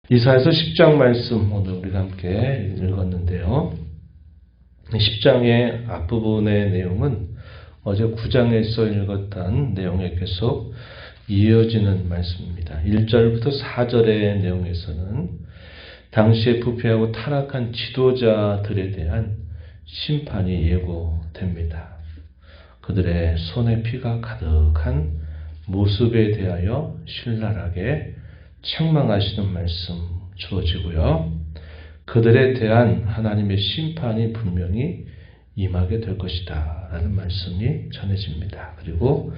이사야서 10장 말씀 오늘 우리가 함께 읽었는데요. 10장의 앞부분의 내용은 어제 9장에서 읽었던 내용에 계속 이어지는 말씀입니다. 1절부터 4절의 내용에서는 당시에 부패하고 타락한 지도자들에 대한 심판이 예고됩니다. 그들의 손에 피가 가득한 모습에 대하여 신랄하게 책망하시는 말씀 주어지고요. 그들에 대한 하나님의 심판이 분명히 임하게 될 것이다 라는 말씀이 전해집니다. 그리고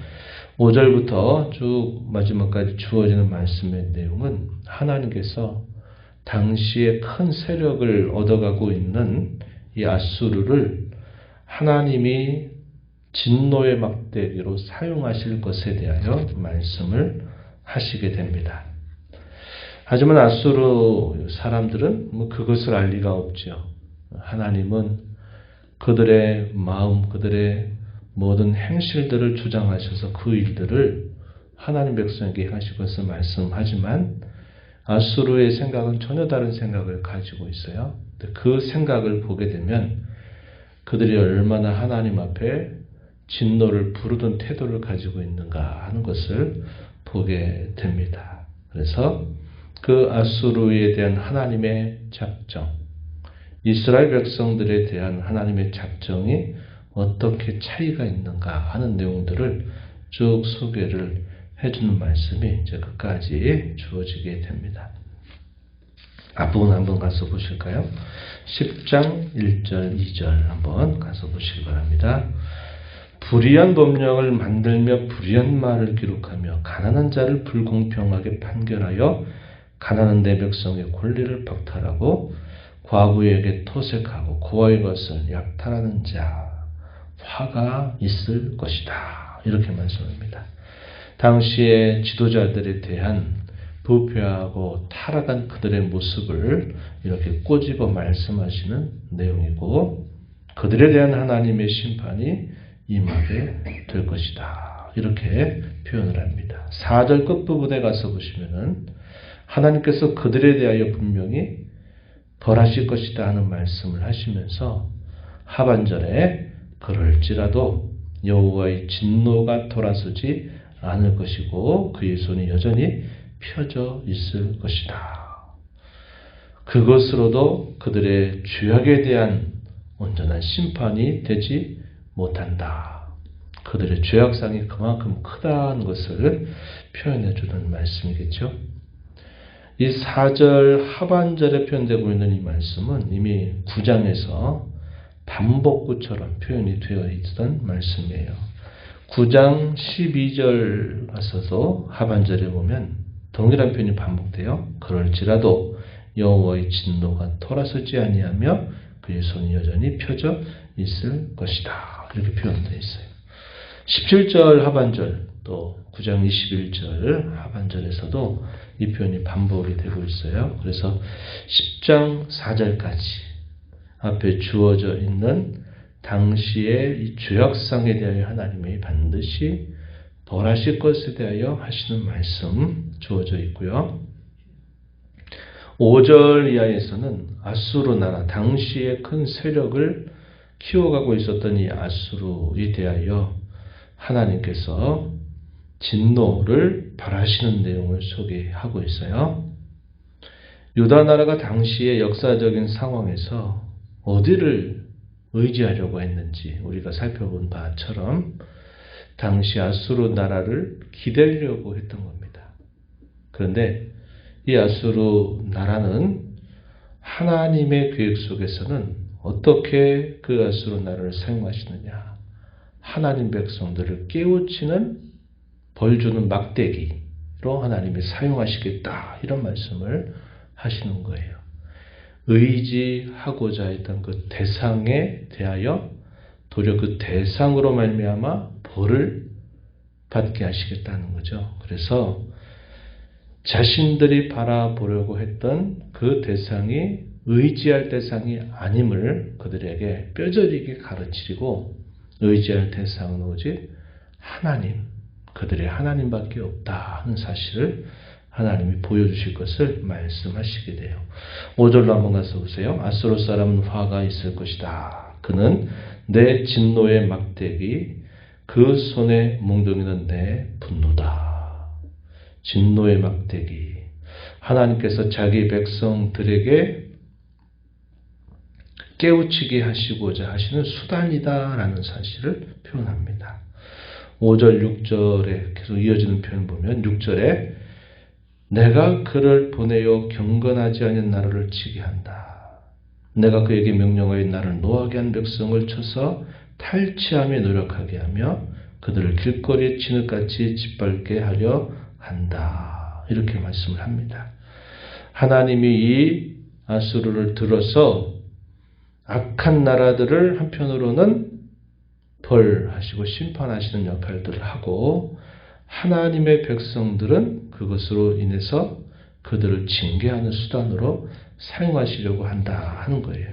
5절부터 쭉 마지막까지 주어지는 말씀의 내용은 하나님께서 당시에 큰 세력을 얻어가고 있는 이 아수르를 하나님이 진노의 막대기로 사용하실 것에 대하여 말씀을 하시게 됩니다. 하지만 아수르 사람들은 그것을 알 리가 없죠. 하나님은 그들의 마음, 그들의 모든 행실들을 주장하셔서 그 일들을 하나님 백성에게 하실 것을 말씀하지만 아수르의 생각은 전혀 다른 생각을 가지고 있어요. 그 생각을 보게 되면 그들이 얼마나 하나님 앞에 진노를 부르던 태도를 가지고 있는가 하는 것을 보게 됩니다. 그래서 그 아수르에 대한 하나님의 작정, 이스라엘 백성들에 대한 하나님의 작정이 어떻게 차이가 있는가 하는 내용들을 쭉 소개를 해주는 말씀이 이제 끝까지 주어지게 됩니다. 앞부분 한번 가서 보실까요? 10장 1절 2절 한번 가서 보시기 바랍니다. 불의한 법령을 만들며 불의한 말을 기록하며 가난한 자를 불공평하게 판결하여 가난한 내 백성의 권리를 박탈하고 과부에게 토색하고 고아의 것을 약탈하는 자 화가 있을 것이다. 이렇게 말씀합니다. 당시의 지도자들에 대한 부패하고 타락한 그들의 모습을 이렇게 꼬집어 말씀하시는 내용이고 그들에 대한 하나님의 심판이 임하게 될 것이다. 이렇게 표현을 합니다. 4절 끝부분에 가서 보시면은 하나님께서 그들에 대하여 분명히 벌하실 것이다 하는 말씀을 하시면서 하반절에 그럴지라도 여호와의 진노가 돌아서지 않을 것이고 그의 손이 여전히 펴져 있을 것이다. 그것으로도 그들의 죄악에 대한 온전한 심판이 되지 못한다. 그들의 죄악상이 그만큼 크다는 것을 표현해 주는 말씀이겠죠. 이 4절 하반절에 표현되고 있는 이 말씀은 이미 9장에서 반복구처럼 표현이 되어 있던 말씀이에요. 9장 12절 가서도 하반절에 보면 동일한 표현이 반복돼요. 그럴지라도 여호와의 진노가 돌아서지 아니하며 그의 손이 여전히 펴져 있을 것이다. 이렇게 표현되어 있어요. 17절 하반절 또 9장 21절 하반절에서도 이 표현이 반복이 되고 있어요. 그래서 10장 4절까지 앞에 주어져 있는 당시의 이 죄악상에 대하여 하나님이 반드시 벌하실 것에 대하여 하시는 말씀 주어져 있고요. 5절 이하에서는 아수르 나라 당시의 큰 세력을 키워가고 있었던 이 아수르에 대하여 하나님께서 진노를 발하시는 내용을 소개하고 있어요. 유다 나라가 당시의 역사적인 상황에서 어디를 의지하려고 했는지 우리가 살펴본 바처럼 당시 아수르 나라를 기대려고 했던 겁니다. 그런데 이 아수르 나라는 하나님의 계획 속에서는 어떻게 그 아수르 나라를 사용하시느냐. 하나님 백성들을 깨우치는 벌 주는 막대기로 하나님이 사용하시겠다. 이런 말씀을 하시는 거예요. 의지하고자 했던 그 대상에 대하여 도리어 그 대상으로 말미암아 벌을 받게 하시겠다는 거죠. 그래서 자신들이 바라보려고 했던 그 대상이 의지할 대상이 아님을 그들에게 뼈저리게 가르치고 의지할 대상은 오직 하나님, 그들의 하나님밖에 없다 하는 사실을 하나님이 보여주실 것을 말씀하시게 돼요. 5절로 한번 가서 보세요. 아수르 사람은 화가 있을 것이다. 그는 내 진노의 막대기, 그 손의 몽둥이는 내 분노다. 진노의 막대기. 하나님께서 자기 백성들에게 깨우치게 하시고자 하시는 수단이다라는 사실을 표현합니다. 5절, 6절에 계속 이어지는 표현 보면 6절에 내가 그를 보내어 경건하지 않은 나라를 치게 한다. 내가 그에게 명령하여 나를 노하게 한 백성을 쳐서 탈취함에 노력하게 하며 그들을 길거리에 진흙같이 짓밟게 하려 한다. 이렇게 말씀을 합니다. 하나님이 이 아수르를 들어서 악한 나라들을 한편으로는 벌하시고 심판하시는 역할들을 하고 하나님의 백성들은 그것으로 인해서 그들을 징계하는 수단으로 사용하시려고 한다 하는 거예요.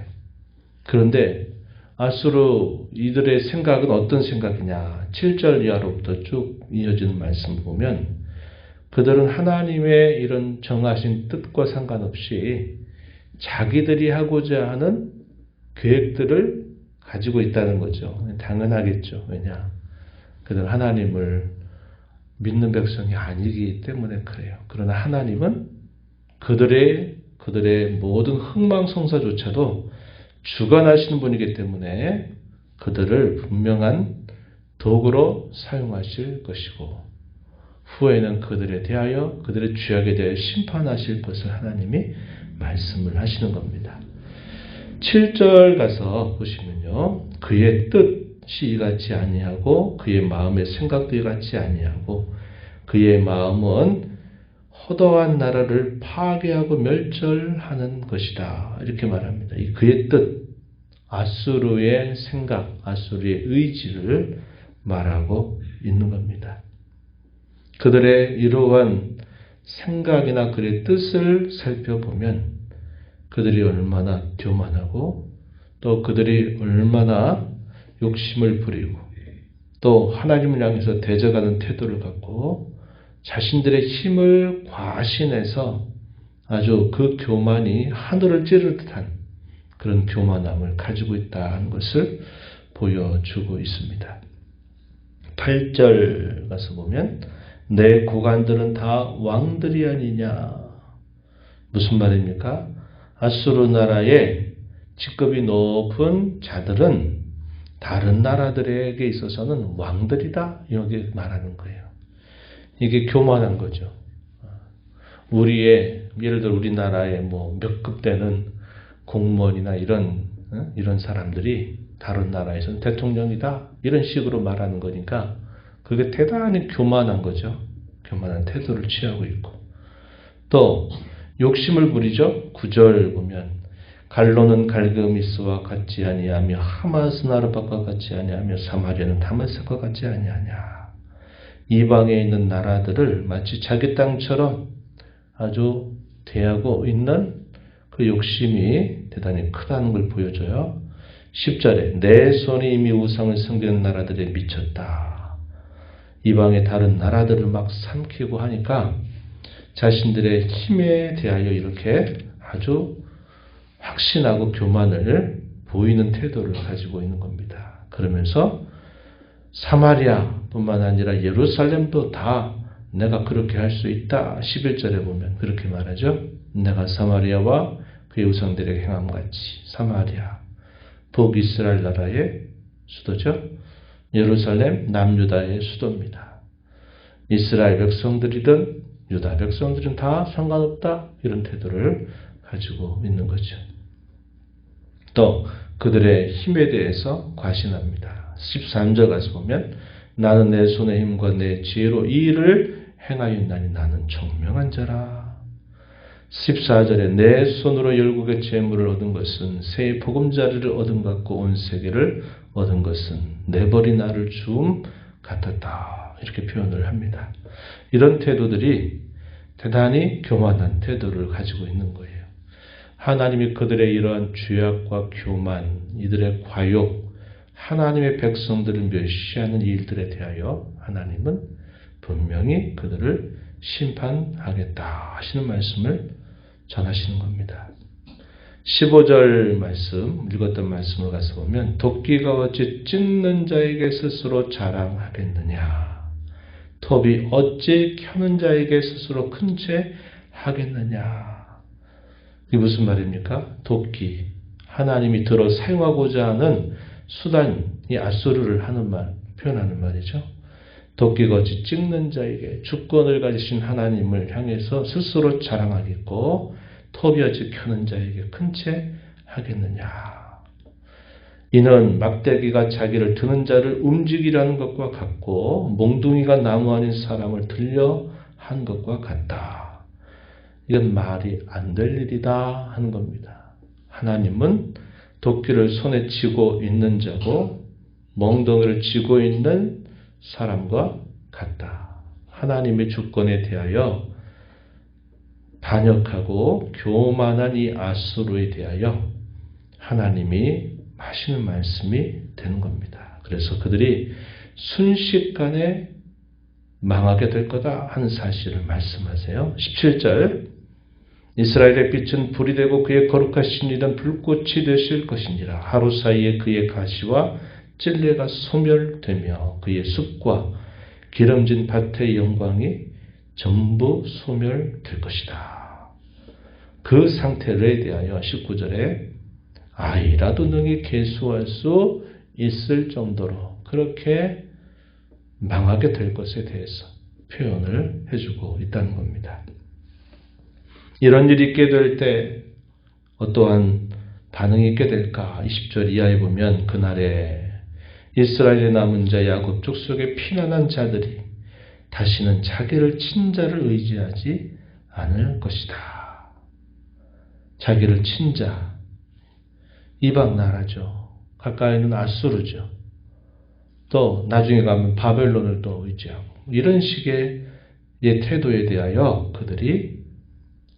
그런데 아수르 이들의 생각은 어떤 생각이냐? 7절 이하로부터 쭉 이어지는 말씀을 보면 그들은 하나님의 이런 정하신 뜻과 상관없이 자기들이 하고자 하는 계획들을 가지고 있다는 거죠. 당연하겠죠. 왜냐? 그들은 하나님을 믿는 백성이 아니기 때문에 그래요. 그러나 하나님은 그들의 모든 흥망성사조차도 주관하시는 분이기 때문에 그들을 분명한 도구로 사용하실 것이고 후에는 그들에 대하여 그들의 죄악에 대하여 심판하실 것을 하나님이 말씀을 하시는 겁니다. 7절 가서 보시면요. 그의 뜻이 이같이 아니하고 그의 마음의 생각도 이같이 아니하고 그의 마음은 허다한 나라를 파괴하고 멸절하는 것이다. 이렇게 말합니다. 이 그의 뜻, 아수르의 생각, 아수르의 의지를 말하고 있는 겁니다. 그들의 이러한 생각이나 그의 뜻을 살펴보면 그들이 얼마나 교만하고 또 그들이 얼마나 욕심을 부리고 또 하나님을 향해서 대적하는 태도를 갖고 자신들의 힘을 과신해서 아주 그 교만이 하늘을 찌를 듯한 그런 교만함을 가지고 있다는 것을 보여주고 있습니다. 8절 가서 보면 내 고관들은 다 왕들이 아니냐. 무슨 말입니까? 아수르 나라의 직급이 높은 자들은 다른 나라들에게 있어서는 왕들이다. 이렇게 말하는 거예요. 이게 교만한 거죠. 예를 들어 우리나라의 몇 급 되는 공무원이나 이런 사람들이 다른 나라에서는 대통령이다. 이런 식으로 말하는 거니까 그게 대단히 교만한 거죠. 교만한 태도를 취하고 있고. 또 욕심을 부리죠. 9절 보면 갈로는 갈그미스와 같지 아니하며 하마스는 아르밧과 같이 아니하며 사마리아는 다메섹과 같이 아니하냐. 이방에 있는 나라들을 마치 자기 땅처럼 아주 대하고 있는 그 욕심이 대단히 크다는 걸 보여줘요. 10절에 내 손이 이미 우상을 섬기는 나라들에 미쳤다. 이방의 다른 나라들을 막 삼키고 하니까 자신들의 힘에 대하여 이렇게 아주 확신하고 교만을 보이는 태도를 가지고 있는 겁니다. 그러면서 사마리아뿐만 아니라 예루살렘도 다 내가 그렇게 할 수 있다. 11절에 보면 그렇게 말하죠. 내가 사마리아와 그의 우상들에게 행함같이. 사마리아 북이스라엘 나라의 수도죠. 예루살렘 남유다의 수도입니다. 이스라엘 백성들이든 유다 백성들은 다 상관없다. 이런 태도를 가지고 있는 거죠. 또 그들의 힘에 대해서 과신합니다. 13절 가서 보면 나는 내 손의 힘과 내 지혜로 이 일을 행하였나니 나는 총명한 자라. 14절에 내 손으로 열국의 재물을 얻은 것은 새 보금자리를 얻은 것 같고 온 세계를 얻은 것은 내 벌이 나를 주음 같았다. 이렇게 표현을 합니다. 이런 태도들이 대단히 교만한 태도를 가지고 있는 거예요. 하나님이 그들의 이러한 죄악과 교만, 이들의 과욕, 하나님의 백성들을 멸시하는 일들에 대하여 하나님은 분명히 그들을 심판하겠다 하시는 말씀을 전하시는 겁니다. 15절 말씀, 읽었던 말씀을 가서 보면 도끼가 어찌 찢는 자에게 스스로 자랑하겠느냐, 톱이 어찌 켜는 자에게 스스로 큰 죄 하겠느냐. 이게 무슨 말입니까? 도끼, 하나님이 들어 사용하고자 하는 수단이 앗소르를 하는 말, 표현하는 말이죠. 도끼가 어찌 찍는 자에게 주권을 가지신 하나님을 향해서 스스로 자랑하겠고, 톱이 어찌 켜는 자에게 큰 채 하겠느냐. 이는 막대기가 자기를 드는 자를 움직이라는 것과 같고, 몽둥이가 나무 아닌 사람을 들려 한 것과 같다. 이건 말이 안 될 일이다 하는 겁니다. 하나님은 도끼를 손에 쥐고 있는 자고 멍덩이를 쥐고 있는 사람과 같다. 하나님의 주권에 대하여 반역하고 교만한 이 앗소르에 대하여 하나님이 하시는 말씀이 되는 겁니다. 그래서 그들이 순식간에 망하게 될 거다 하는 사실을 말씀하세요. 17절, 이스라엘의 빛은 불이 되고 그의 거룩하신 이는 불꽃이 되실 것이니라. 하루 사이에 그의 가시와 찔레가 소멸되며 그의 숲과 기름진 밭의 영광이 전부 소멸될 것이다. 그 상태에 대하여 19절에 아이라도 능히 계수할 수 있을 정도로 그렇게 망하게 될 것에 대해서 표현을 해주고 있다는 겁니다. 이런 일이 있게 될 때 어떠한 반응이 있게 될까? 20절 이하에 보면 그날에 이스라엘의 남은 자 야곱 족속의 피난한 자들이 다시는 자기를 친 자를 의지하지 않을 것이다. 자기를 친 자, 이방 나라죠. 가까이는 앗수르죠. 또 나중에 가면 바벨론을 또 의지하고 이런 식의 태도에 대하여 그들이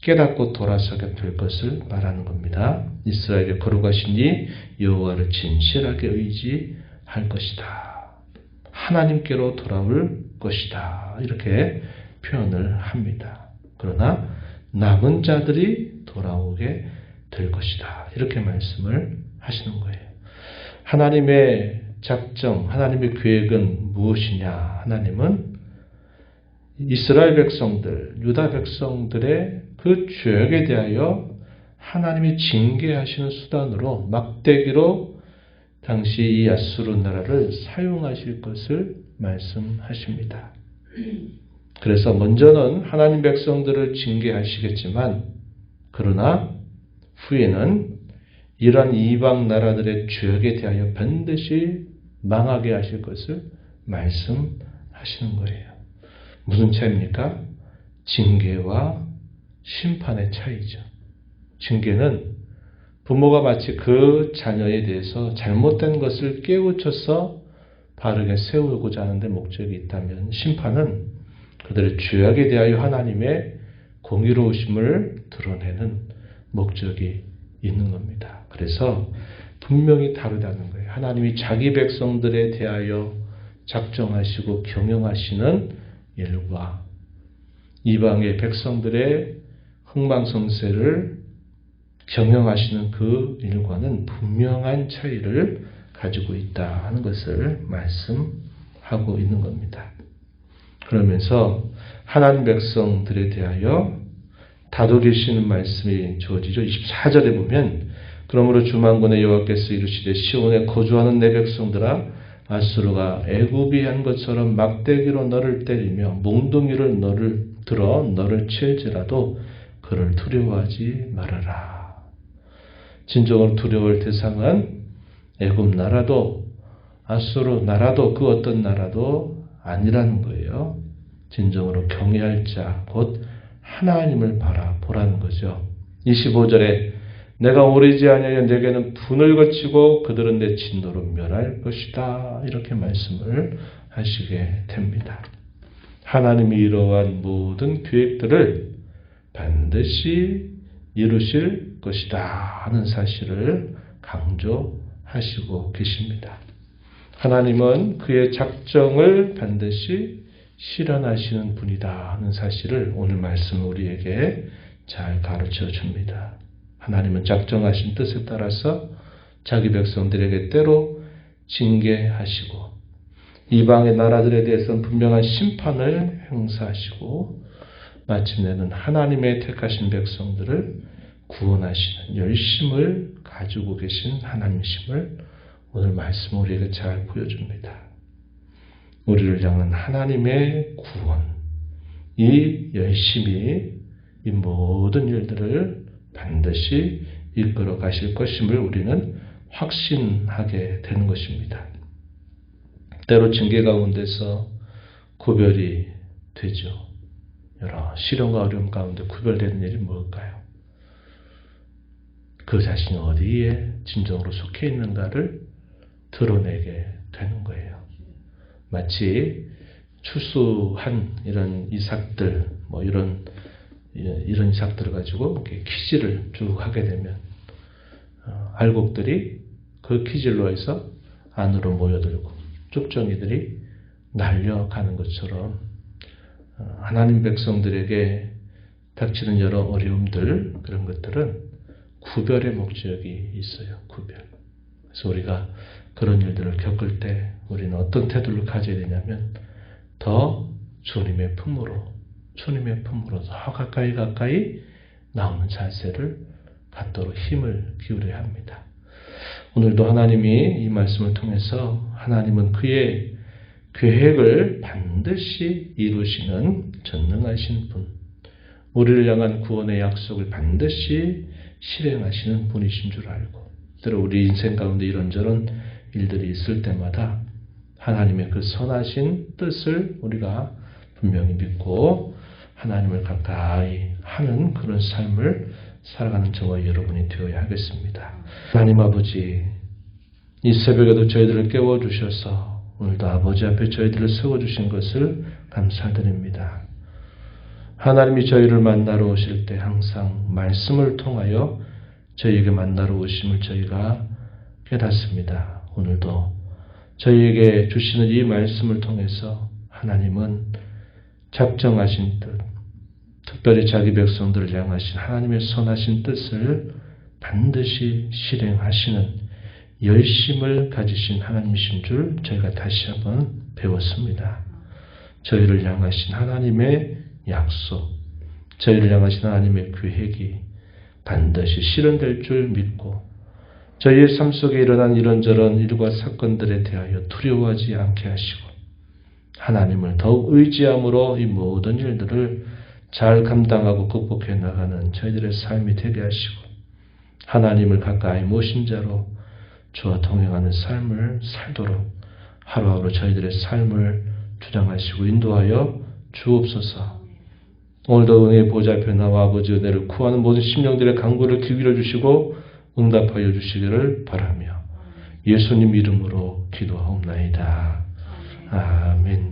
깨닫고 돌아서게 될 것을 말하는 겁니다. 이스라엘의 거룩하신 이 여호와를 진실하게 의지할 것이다. 하나님께로 돌아올 것이다. 이렇게 표현을 합니다. 그러나 남은 자들이 돌아오게 될 것이다. 이렇게 말씀을 하시는 거예요. 하나님의 작정, 하나님의 계획은 무엇이냐? 하나님은 이스라엘 백성들, 유다 백성들의 그 죄악에 대하여 하나님이 징계하시는 수단으로 막대기로 당시 이 앗수르 나라를 사용하실 것을 말씀하십니다. 그래서 먼저는 하나님 백성들을 징계하시겠지만 그러나 후에는 이러한 이방 나라들의 죄악에 대하여 반드시 망하게 하실 것을 말씀하시는 거예요. 무슨 차이입니까? 징계와 심판의 차이죠. 징계는 부모가 마치 그 자녀에 대해서 잘못된 것을 깨우쳐서 바르게 세우고자 하는 데 목적이 있다면, 심판은 그들의 죄악에 대하여 하나님의 공의로우심을 드러내는 목적이 있는 겁니다. 그래서 분명히 다르다는 거예요. 하나님이 자기 백성들에 대하여 작정하시고 경영하시는 일과 이방의 백성들의 흥망성쇠를 경영하시는 그 일과는 분명한 차이를 가지고 있다 하는 것을 말씀하고 있는 겁니다. 그러면서 하나님 백성들에 대하여 다독이시는 말씀이 주어지죠. 24절에 보면 그러므로 주만군의 여호와께서 이르시되 시온에 거주하는 내 백성들아, 앗수르가 애굽이 한 것처럼 막대기로 너를 때리며 몽둥이를 너를 들어 너를 칠지라도 그를 두려워하지 말아라. 진정으로 두려워할 대상은 애굽 나라도 앗수르 나라도 그 어떤 나라도 아니라는 거예요. 진정으로 경외할 자, 곧 하나님을 바라보라는 거죠. 25절에 내가 오리지 아니하여 내게는 분을 거치고 그들은 내 진노로 멸할 것이다. 이렇게 말씀을 하시게 됩니다. 하나님이 이러한 모든 계획들을 반드시 이루실 것이다 하는 사실을 강조하시고 계십니다. 하나님은 그의 작정을 반드시 실현하시는 분이다 하는 사실을 오늘 말씀은 우리에게 잘 가르쳐 줍니다. 하나님은 작정하신 뜻에 따라서 자기 백성들에게 때로 징계하시고 이방의 나라들에 대해서는 분명한 심판을 행사하시고 마침내는 하나님의 택하신 백성들을 구원하시는 열심을 가지고 계신 하나님이심을 오늘 말씀 우리에게 잘 보여줍니다. 우리를 향한 하나님의 구원, 이 열심이 이 모든 일들을 반드시 이끌어 가실 것임을 우리는 확신하게 되는 것입니다. 때로 징계 가운데서 구별이 되죠. 여러 시련과 어려움 가운데 구별되는 일이 뭘까요? 그 자신이 어디에 진정으로 속해 있는가를 드러내게 되는 거예요. 마치 추수한 이런 이삭들, 이런 이삭들을 가지고 이렇게 키질을 쭉 하게 되면 알곡들이 그 키질로 해서 안으로 모여들고 쭉정이들이 날려가는 것처럼 하나님 백성들에게 닥치는 여러 어려움들, 그런 것들은 구별의 목적이 있어요. 구별. 그래서 우리가 그런 일들을 겪을 때 우리는 어떤 태도를 가져야 되냐면 더 주님의 품으로 더 가까이 나오는 자세를 갖도록 힘을 기울여야 합니다. 오늘도 하나님이 이 말씀을 통해서 하나님은 그의 계획을 반드시 이루시는 전능하신 분, 우리를 향한 구원의 약속을 반드시 실행하시는 분이신 줄 알고, 때로 우리 인생 가운데 이런저런 일들이 있을 때마다 하나님의 그 선하신 뜻을 우리가 분명히 믿고 하나님을 가까이 하는 그런 삶을 살아가는 저와 여러분이 되어야 하겠습니다. 하나님 아버지, 이 새벽에도 저희들을 깨워주셔서 오늘도 아버지 앞에 저희들을 세워주신 것을 감사드립니다. 하나님이 저희를 만나러 오실 때 항상 말씀을 통하여 저희에게 만나러 오심을 저희가 깨닫습니다. 오늘도 저희에게 주시는 이 말씀을 통해서 하나님은 작정하신 뜻, 특별히 자기 백성들을 향하신 하나님의 선하신 뜻을 반드시 실행하시는 열심을 가지신 하나님이신 줄 저희가 다시 한번 배웠습니다. 저희를 향하신 하나님의 약속, 저희를 향하신 하나님의 계획이 반드시 실현될 줄 믿고 저희의 삶 속에 일어난 이런저런 일과 사건들에 대하여 두려워하지 않게 하시고 하나님을 더욱 의지함으로 이 모든 일들을 잘 감당하고 극복해 나가는 저희들의 삶이 되게 하시고 하나님을 가까이 모신 자로 주와 동행하는 삶을 살도록 하루하루 저희들의 삶을 주장하시고 인도하여 주옵소서. 오늘도 은혜의 보좌 앞에 나와 아버지 은혜를 구하는 모든 심령들의 간구를 귀 기울여 주시고 응답하여 주시기를 바라며 예수님 이름으로 기도하옵나이다. 아멘.